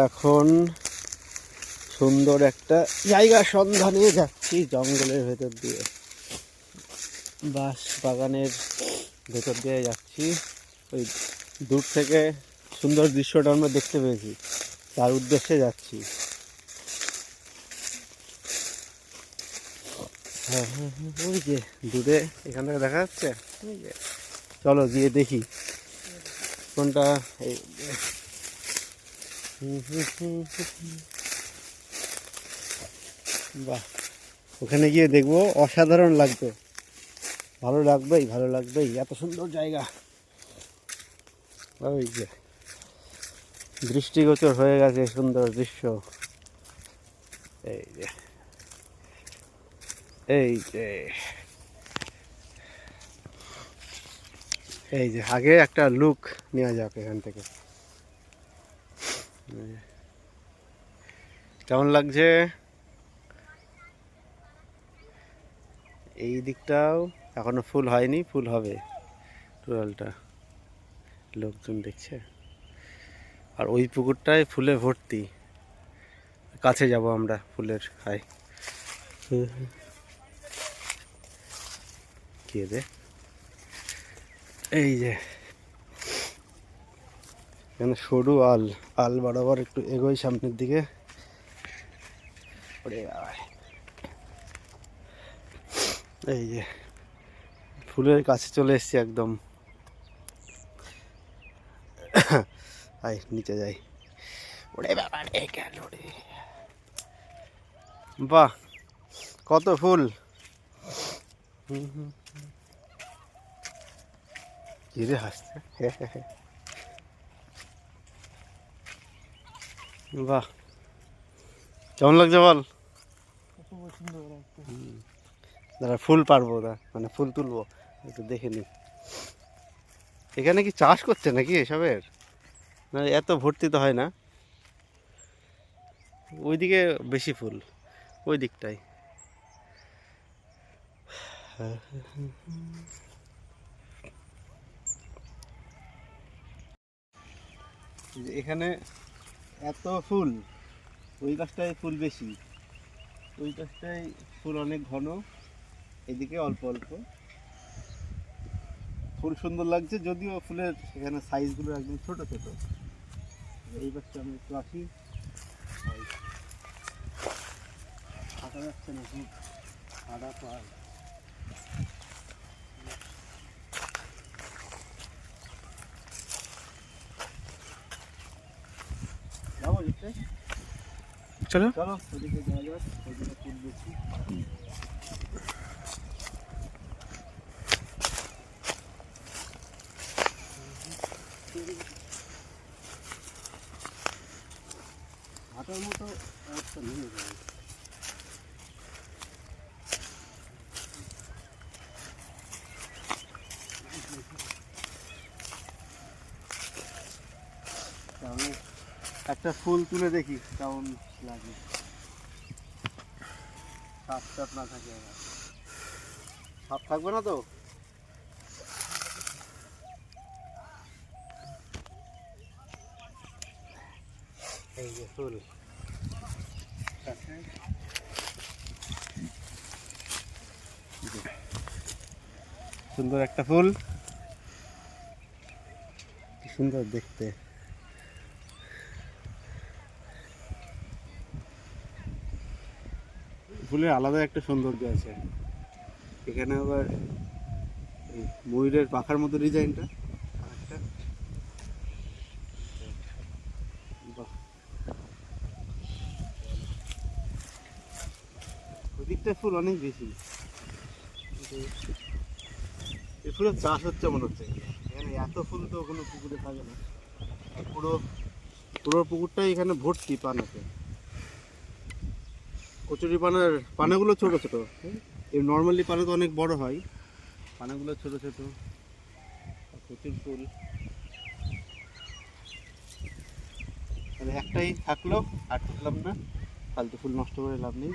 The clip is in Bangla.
এখন সুন্দর একটা জায়গা সন্ধানে যাচ্ছি জঙ্গলের ভেতর দিয়ে, বাঁশ বাগানের ভেতর দিয়ে যাচ্ছি। ওই দূর থেকে সুন্দর দৃশ্যটা আমরা দেখতে পেয়েছি, তার উদ্দেশ্যে যাচ্ছি। হ্যাঁ হ্যাঁ হ্যাঁ, ওই যে দূরে এখান থেকে দেখা যাচ্ছে, ওই যে চলো গিয়ে দেখি কোনটা। এই বাহ, ওখানে গিয়ে দেখবো, অসাধারণ লাগবে, ভালো লাগবেই, ভালো লাগবেই, এত সুন্দর জায়গা। ওই যে দৃষ্টিগোচর হয়ে গেছে সুন্দর দৃশ্য। এই যে এই যে এই যে আগে একটা লুক নেওয়া যাক এখান থেকে, কেমন লাগছে। এই দিকটাও এখনো ফুল হয়নি, ফুল হবে টোটালটা, লোকজন দেখছে। আর ওই পুকুরটায় ফুলে ভর্তি, কাছে যাব আমরা ফুলের। হাই কে দে, এই যে এখানে সরু আল, আল বরাবর একটু এগোই সামনের দিকে। এই যে ফুলের কাছে চলে এসছি একদম। আই নিচে যাই। ওরে বাবা রে, গেল রে। বাহ, কত ফুল। কি রে হাসছে। বাহ, কেমন লাগছে বল। দাঁড়া ফুল পারবো না, মানে ফুল তুলবো, একটু দেখে নি। এখানে কি চাষ করছে নাকি এসবের? না এত ভর্তি তো হয় না, ওইদিকে বেশি ফুল, ওই দিকটায়। এখানে এত ফুল, ওই গাছটায় ফুল বেশি, ওই গাছটায় ফুল অনেক ঘন, এদিকে অল্প অল্প ফুল। সুন্দর লাগছে, যদিও ফুলের এখানে সাইজগুলো একদম ছোট ছোট। এই গাছটা আমি একটু আসি, থাকা যাচ্ছে না, খুব সাদা পাল। যাবো দেখতে, চলো চলো ওদিকে যাওয়া যাক, ওইদিকে ফুল বেশি। হাঁটার মতো অবস্থা নেই এখানে। আমি একটা ফুল তুলে দেখি কেমন লাগে, সাপ টাপ না থাকে। সাপ থাকবে না তো? এই যে ফুল, সুন্দর একটা ফুল, কি সুন্দর দেখতে। ফুলের আলাদা একটা সৌন্দর্য আছে। এখানে আবার ময়ূরের পাখার মতো ডিজাইনটা, ওদিকটা ফুল অনেক বেশি। এই ফুলের চাষ হচ্ছে মনে হচ্ছে, এখানে এত ফুল তো কোনো পুকুরে থাকে না। পুরো পুরো পুকুরটাই এখানে ভর্তি পানাতে। কচুরি পানার পানাগুলো ছোট ছোট, এই নর্মালি পানা তো অনেক বড় হয়, পানাগুলো ছোট ছোট, প্রচুর ফুল। মানে একটাই থাকলো, আর তুললাম না, ফালতু ফুল নষ্ট করে লাভ নেই।